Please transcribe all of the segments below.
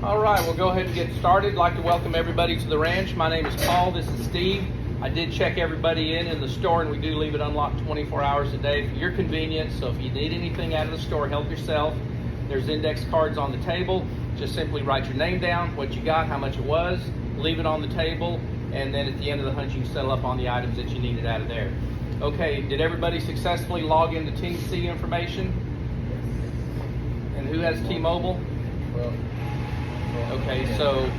All right, we'll go ahead and get started. I'd like to welcome everybody to the ranch. My name is Paul. This is Steve. I did check everybody in the store, and we do leave it unlocked 24 hours a day for your convenience. So if you need anything out of the store, help yourself. There's index cards on the table. Just simply write your name down, what you got, how much it was, leave it on the table, and then at the end of the hunt, you can settle up on the items that you needed out of there. Okay, did everybody successfully log into Team C information? And who has T-Mobile? Okay, so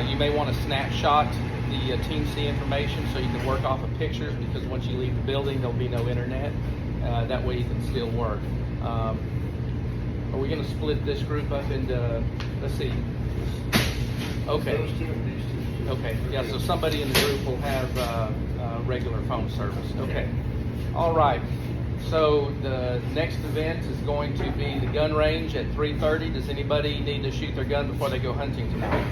you may want to snapshot the Team C information so you can work off of pictures, because once you leave the building, there'll be no internet. That way you can still work. Are we going to split this group up into, let's see. Okay. Okay, yeah, so somebody in the group will have regular phone service. Okay. All right. So the next event is going to be the gun range at 3:30. Does anybody need to shoot their gun before they go hunting tonight?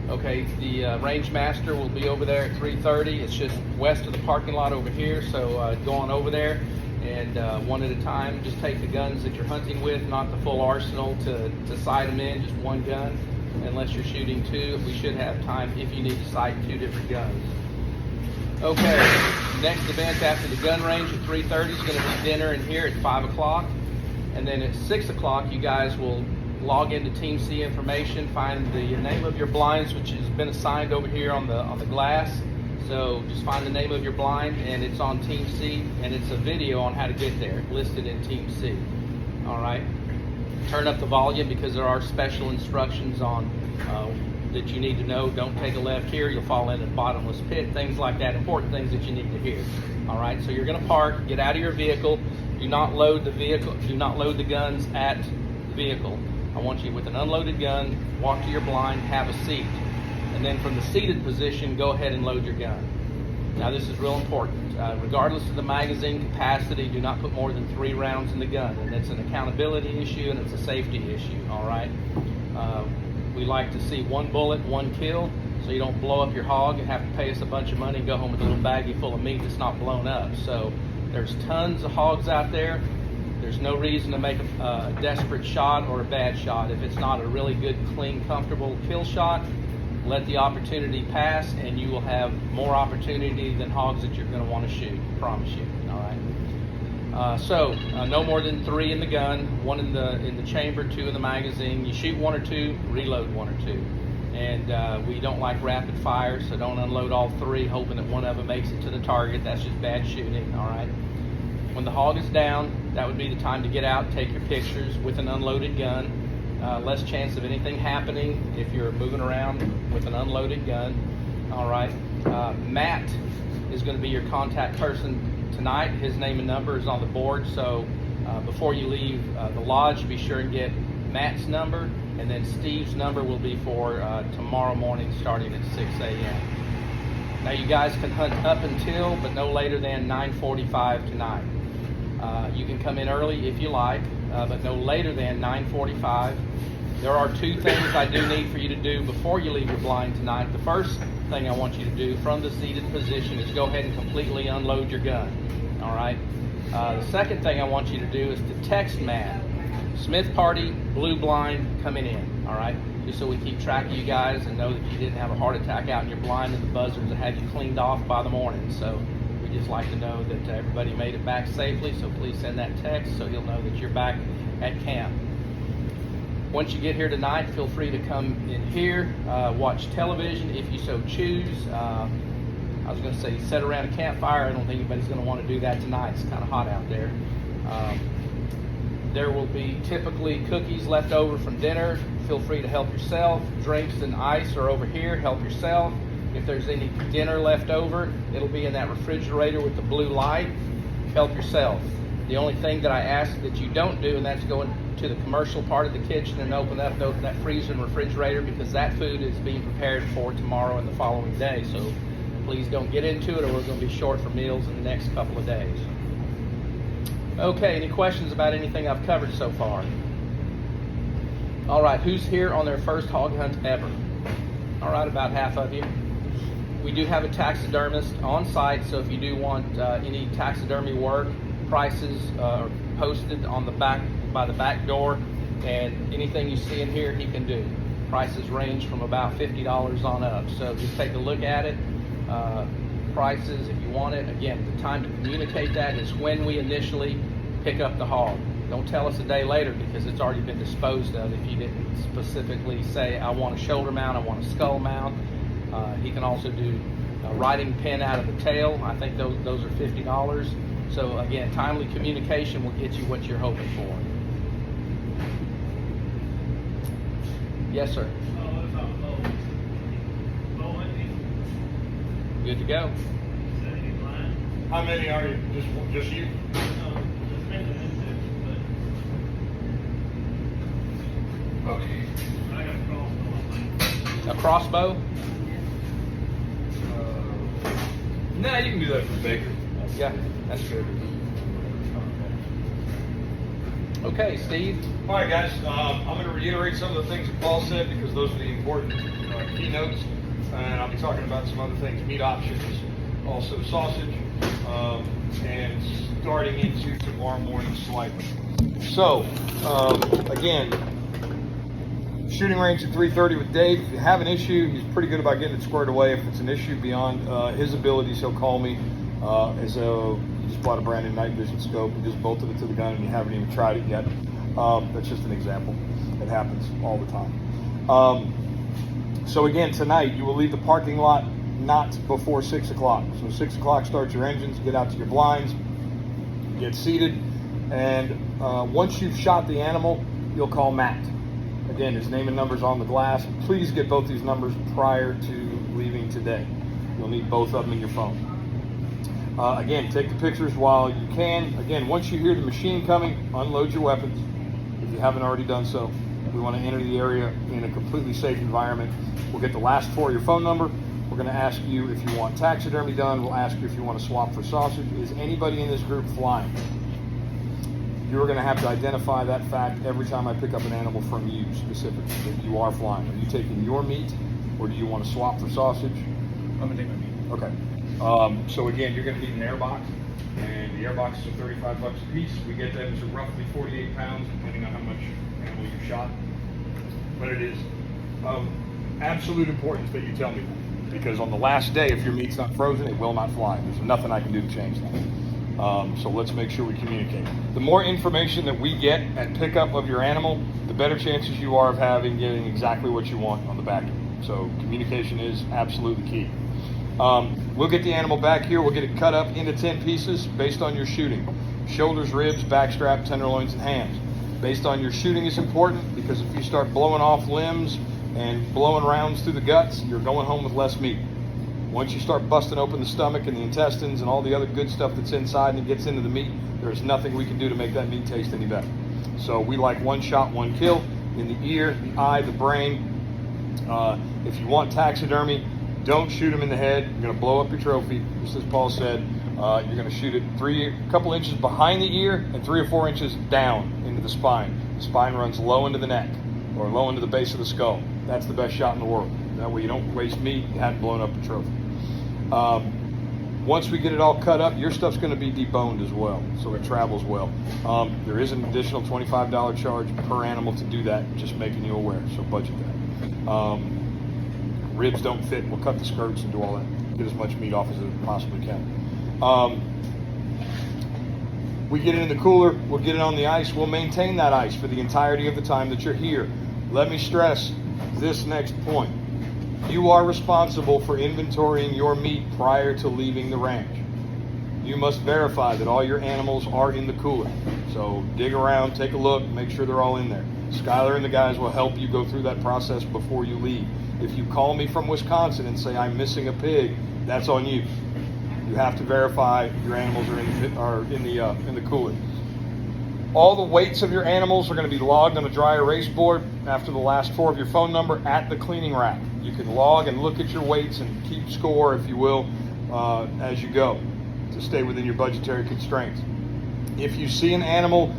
Okay, the range master will be over there at 3:30. It's just west of the parking lot over here, so go on over there and one at a time. Just take the guns that you're hunting with, not the full arsenal to sight them in, just one gun. Unless you're shooting two, we should have time if you need to sight two different guns. Okay, next event after the gun range at 3:30 is going to be dinner in here at 5 o'clock. And then at 6 o'clock, you guys will log into Team C information, find the name of your blinds, which has been assigned over here on the glass. So just find the name of your blind, and it's on Team C, and it's a video on how to get there, listed in Team C. All right. Turn up the volume because there are special instructions on that you need to know. Don't take a left here, you'll fall in a bottomless pit, things like that, important things that you need to hear. All right, so you're going to park, get out of your vehicle, do not load the guns at the vehicle. I want you with an unloaded gun, walk to your blind, have a seat, and then from the seated position, go ahead and load your gun. Now this is real important. Regardless of the magazine capacity, do not put more than 3 rounds in the gun, and it's an accountability issue and it's a safety issue, all right? We like to see 1 bullet, 1 kill, so you don't blow up your hog and have to pay us a bunch of money and go home with a little baggie full of meat that's not blown up. So there's tons of hogs out there. There's no reason to make a desperate shot or a bad shot. If it's not a really good, clean, comfortable kill shot, let the opportunity pass, and you will have more opportunity than hogs that you're going to want to shoot. I promise you. All right. So no more than 3 in the gun, 1 in the chamber, 2 in the magazine. You shoot 1 or 2, reload 1 or 2. And we don't like rapid fire, so don't unload all 3 hoping that one of them makes it to the target. That's just bad shooting. All right. When the hog is down, that would be the time to get out and take your pictures with an unloaded gun. Less chance of anything happening if you're moving around with an unloaded gun. All right. Matt is going to be your contact person tonight. His name and number is on the board, so before you leave the lodge, be sure and get Matt's number, and then Steve's number will be for tomorrow morning starting at 6 a.m. Now you guys can hunt up until, but no later than 9:45 tonight. You can come in early if you like, but no later than 9:45. There are 2 things I do need for you to do before you leave your blind tonight. The first thing I want you to do from the seated position is go ahead and completely unload your gun. All right. The second thing I want you to do is to text Matt, Smith Party, blue blind, coming in. All right. Just so we keep track of you guys and know that you didn't have a heart attack out in your blind and the buzzards that had you cleaned off by the morning. So we just like to know that everybody made it back safely. So please send that text so he'll know that you're back at camp. Once you get here tonight, feel free to come in here, watch television if you so choose. I was going to say sit around a campfire. I don't think anybody's going to want to do that tonight. It's kind of hot out there. There will be typically cookies left over from dinner. Feel free to help yourself. Drinks and ice are over here. Help yourself. If there's any dinner left over, it'll be in that refrigerator with the blue light. Help yourself. The only thing that I ask that you don't do, and that's go to the commercial part of the kitchen and open up that freezer and refrigerator, because that food is being prepared for tomorrow and the following day. So please don't get into it, or we're going to be short for meals in the next couple of days. Okay, any questions about anything I've covered so far? All right, who's here on their first hog hunt ever? All right, about half of you. We do have a taxidermist on site, so if you do want any taxidermy work, prices are posted on the back by the back door, and anything you see in here he can do. Prices range from about $50 on up. So just take a look at it. Prices, if you want it. Again, the time to communicate that is when we initially pick up the hog. Don't tell us a day later, because it's already been disposed of if you didn't specifically say, I want a shoulder mount, I want a skull mount. He can also do a riding pin out of the tail. I think those are $50. So again, timely communication will get you what you're hoping for. Yes, sir. Good to go. How many are you? Just you? Okay. A crossbow? Nah, you can do that for Baker. Yeah, that's good. Okay, Steve. All right, guys. I'm going to reiterate some of the things that Paul said, because those are the important keynotes, and I'll be talking about some other things, meat options, also sausage, and starting into tomorrow morning slightly. So, again, shooting range at 3:30 with Dave. If you have an issue, he's pretty good about getting it squared away. If it's an issue beyond his abilities, he'll call me. As you just bought a brand new night vision scope, you just bolted it to the gun and you haven't even tried it yet. That's just an example. It happens all the time. So again, tonight you will leave the parking lot not before 6 o'clock. So 6 o'clock, start your engines, get out to your blinds, get seated, and once you've shot the animal, you'll call Matt. Again, his name and number's on the glass. Please get both these numbers prior to leaving today. You'll need both of them in your phone. Again, take the pictures while you can. Again, once you hear the machine coming, unload your weapons if you haven't already done so. We want to enter the area in a completely safe environment. We'll get the last four of your phone number. We're going to ask you if you want taxidermy done. We'll ask you if you want to swap for sausage. Is anybody in this group flying? You're going to have to identify that fact every time I pick up an animal from you specifically, that you are flying. Are you taking your meat, or do you want to swap for sausage? I'm going to take my meat. Okay. So again, you're going to need an airbox, and the airboxes are $35 a piece. We get them to roughly 48 pounds, depending on how much animal you shot. But it is of absolute importance that you tell me that, because on the last day, if your meat's not frozen, it will not fly. There's nothing I can do to change that. So let's make sure we communicate. The more information that we get at pickup of your animal, the better chances you are of getting exactly what you want on the back end. So communication is absolutely key. We'll get the animal back here. We'll get it cut up into 10 pieces based on your shooting. Shoulders, ribs, backstrap, tenderloins, and hams. Based on your shooting is important, because if you start blowing off limbs and blowing rounds through the guts, you're going home with less meat. Once you start busting open the stomach and the intestines and all the other good stuff that's inside and it gets into the meat, there's nothing we can do to make that meat taste any better. So we like one shot, one kill in the ear, the eye, the brain. If you want taxidermy, don't shoot him in the head. You're going to blow up your trophy. Just as Paul said, you're going to shoot it a couple inches behind the ear and 3 or 4 inches down into the spine. The spine runs low into the neck or low into the base of the skull. That's the best shot in the world. That way you don't waste meat. You haven't blown up the trophy. Once we get it all cut up, your stuff's going to be deboned as well, so it travels well. There is an additional $25 charge per animal to do that, just making you aware, so budget that. Ribs don't fit, we'll cut the skirts and do all that. Get as much meat off as it possibly can. We get it in the cooler, we'll get it on the ice, we'll maintain that ice for the entirety of the time that you're here. Let me stress this next point. You are responsible for inventorying your meat prior to leaving the ranch. You must verify that all your animals are in the cooler. So dig around, take a look, make sure they're all in there. Skylar and the guys will help you go through that process before you leave. If you call me from Wisconsin and say I'm missing a pig, that's on you. You have to verify your animals are in the cooler. All the weights of your animals are going to be logged on a dry erase board after the last four of your phone number at the cleaning rack. You can log and look at your weights and keep score, if you will, as you go, to stay within your budgetary constraints. If you see an animal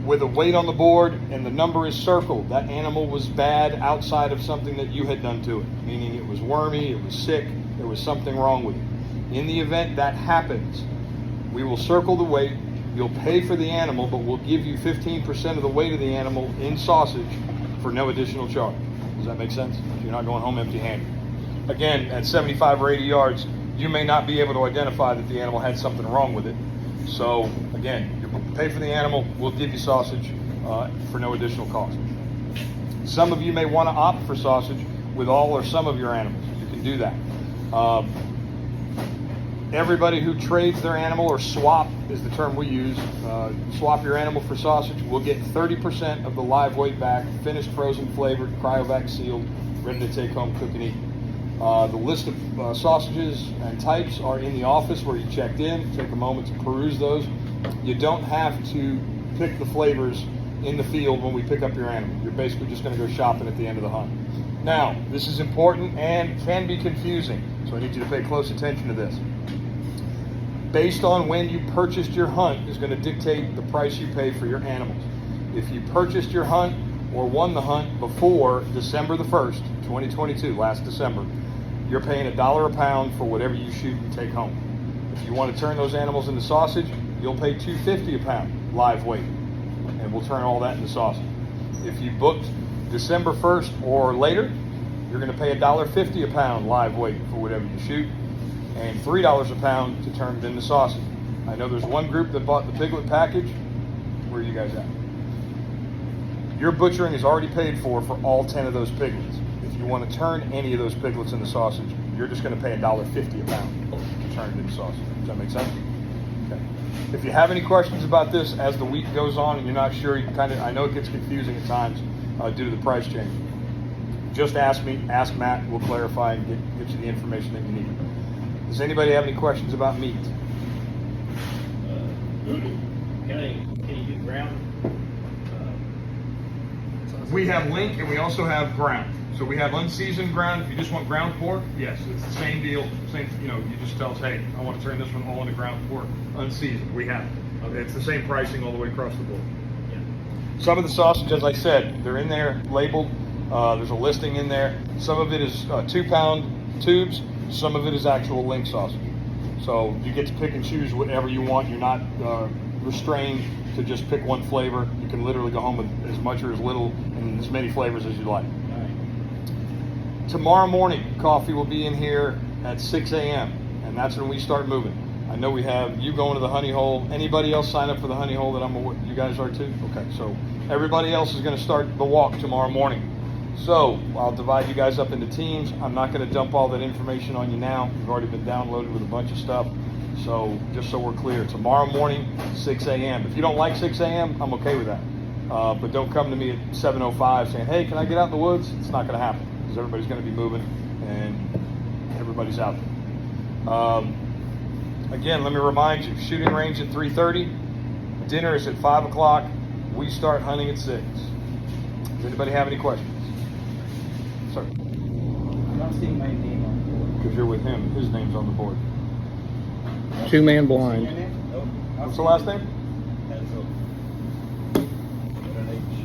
with a weight on the board and the number is circled, that animal was bad outside of something that you had done to it, meaning it was wormy, it was sick, there was something wrong with it. In the event that happens, we will circle the weight, you'll pay for the animal, but we'll give you 15% of the weight of the animal in sausage for no additional charge. Does that make sense? You're not going home empty-handed. Again, at 75 or 80 yards, you may not be able to identify that the animal had something wrong with it. So again, you pay for the animal, we'll give you sausage for no additional cost. Some of you may want to opt for sausage with all or some of your animals. You can do that. Everybody who trades their animal, or swap is the term we use, swap your animal for sausage, will get 30% of the live weight back, finished, frozen, flavored, cryovac sealed, ready to take home, cook and eat. The list of sausages and types are in the office where you checked in. Take a moment to peruse those. You don't have to pick the flavors in the field when we pick up your animal. You're basically just going to go shopping at the end of the hunt. Now, this is important and can be confusing, so I need you to pay close attention to this. Based on when you purchased your hunt is going to dictate the price you pay for your animals. If you purchased your hunt or won the hunt before December the 1st, 2022, last December, you're paying $1 a pound for whatever you shoot and take home. If you want to turn those animals into sausage, you'll pay $2.50 a pound live weight, and we'll turn all that into sausage. If you booked December 1st or later, you're going to pay $1.50 a pound live weight for whatever you shoot, and $3 a pound to turn it into sausage. I know there's one group that bought the piglet package. Where are you guys at? Your butchering is already paid for all 10 of those piglets. If you want to turn any of those piglets into sausage, you're just going to pay $1.50 a pound to turn it into sausage. Does that make sense? Okay. If you have any questions about this as the week goes on and you're not sure, you I know it gets confusing at times due to the price change. Just ask me, ask Matt, we'll clarify and get you the information that you need. Does anybody have any questions about meat? Can you do ground? We have link and we also have ground. So we have unseasoned ground. If you just want ground pork, yes, it's the same deal. Same, you just tell us, hey, I want to turn this one all into ground pork, unseasoned. We have it. Okay. It's the same pricing all the way across the board. Yeah. Some of the sausage, as I said, they're in there labeled. There's a listing in there. Some of it is 2-pound tubes. Some of it is actual link sausage. So you get to pick and choose whatever you want. You're not restrained to just pick one flavor. You can literally go home with as much or as little and as many flavors as you like. All right. Tomorrow morning, coffee will be in here at 6 a.m. and that's when we start moving. I know we have you going to the honey hole. Anybody else sign up for the honey hole that I'm aware? You guys are too? Okay, so everybody else is going to start the walk tomorrow morning. So I'll divide you guys up into teams. I'm not going to dump all that information on you now. You've already been downloaded with a bunch of stuff. So just so we're clear, tomorrow morning, 6 a.m. If you don't like 6 a.m., I'm okay with that. But don't come to me at 7:05 saying, hey, can I get out in the woods? It's not going to happen because everybody's going to be moving and everybody's out there. Again, let me remind you, shooting range at 3:30. Dinner is at 5 o'clock. We start hunting at 6. Does anybody have any questions? Sir? I'm not seeing my name on Because you're with him. His name's on the board. Two-man your blind. name? No. What's the last name?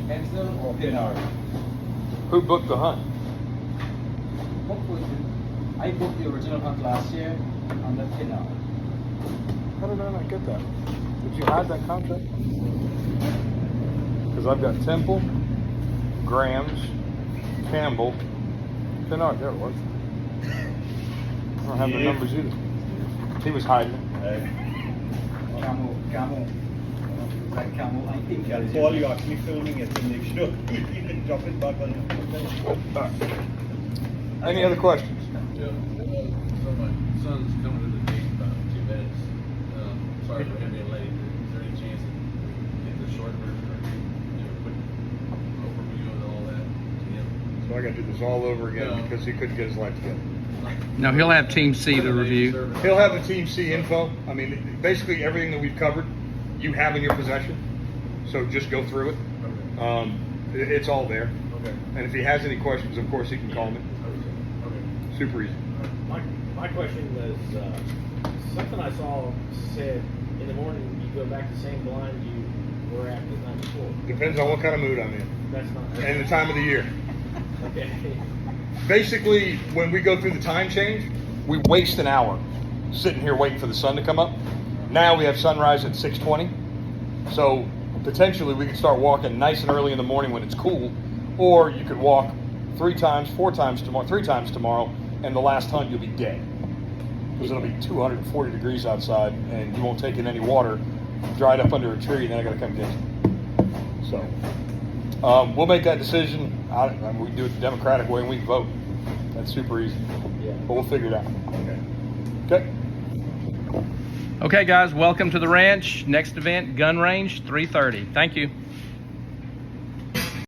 Hensel or Pinard? Who booked the hunt? I booked the original hunt last year on the Pinard. How did I not get that? Did you hide that contract? Because I've got Temple, Grams, Campbell, Pinard. There it was. I don't have the numbers either. He was hiding it. Camel. Like camel, I think. That's all you're actually filming it to make sure you can drop it back on your Any other questions? Yeah, so my son's coming to the gate about 2 minutes. Sorry for him being late. Is there any chance to get the short version or quick overview of all that to him? So I got to do this all over again No. because he couldn't get his life together. No, he'll have Team C to review. He'll have the Team C info. I mean, basically everything that we've covered, you have in your possession. So just go through it. Okay. It's all there. Okay. And if he has any questions, of course, he can call me. Okay. Super easy. My question was, something I saw said in the morning you go back to the same blind you were at the night before. Depends on what kind of mood I'm in That's not. and the time of the year. Okay. Basically, when we go through the time change, we waste an hour sitting here waiting for the sun to come up. Now we have sunrise at 6:20. So potentially we can start walking nice and early in the morning when it's cool, or you could walk 3 times, 4 times tomorrow, 3 times tomorrow, and the last hunt you'll be dead. Because it'll be 240 degrees outside and you won't take in any water, dried up under a tree, and then I gotta come get you. So, we'll make that decision. I mean, we can do it the democratic way and we can vote. That's super easy. Yeah. But we'll figure it out. Okay. Okay? Okay, guys, welcome to the ranch. Next event, gun range, 3:30. Thank you.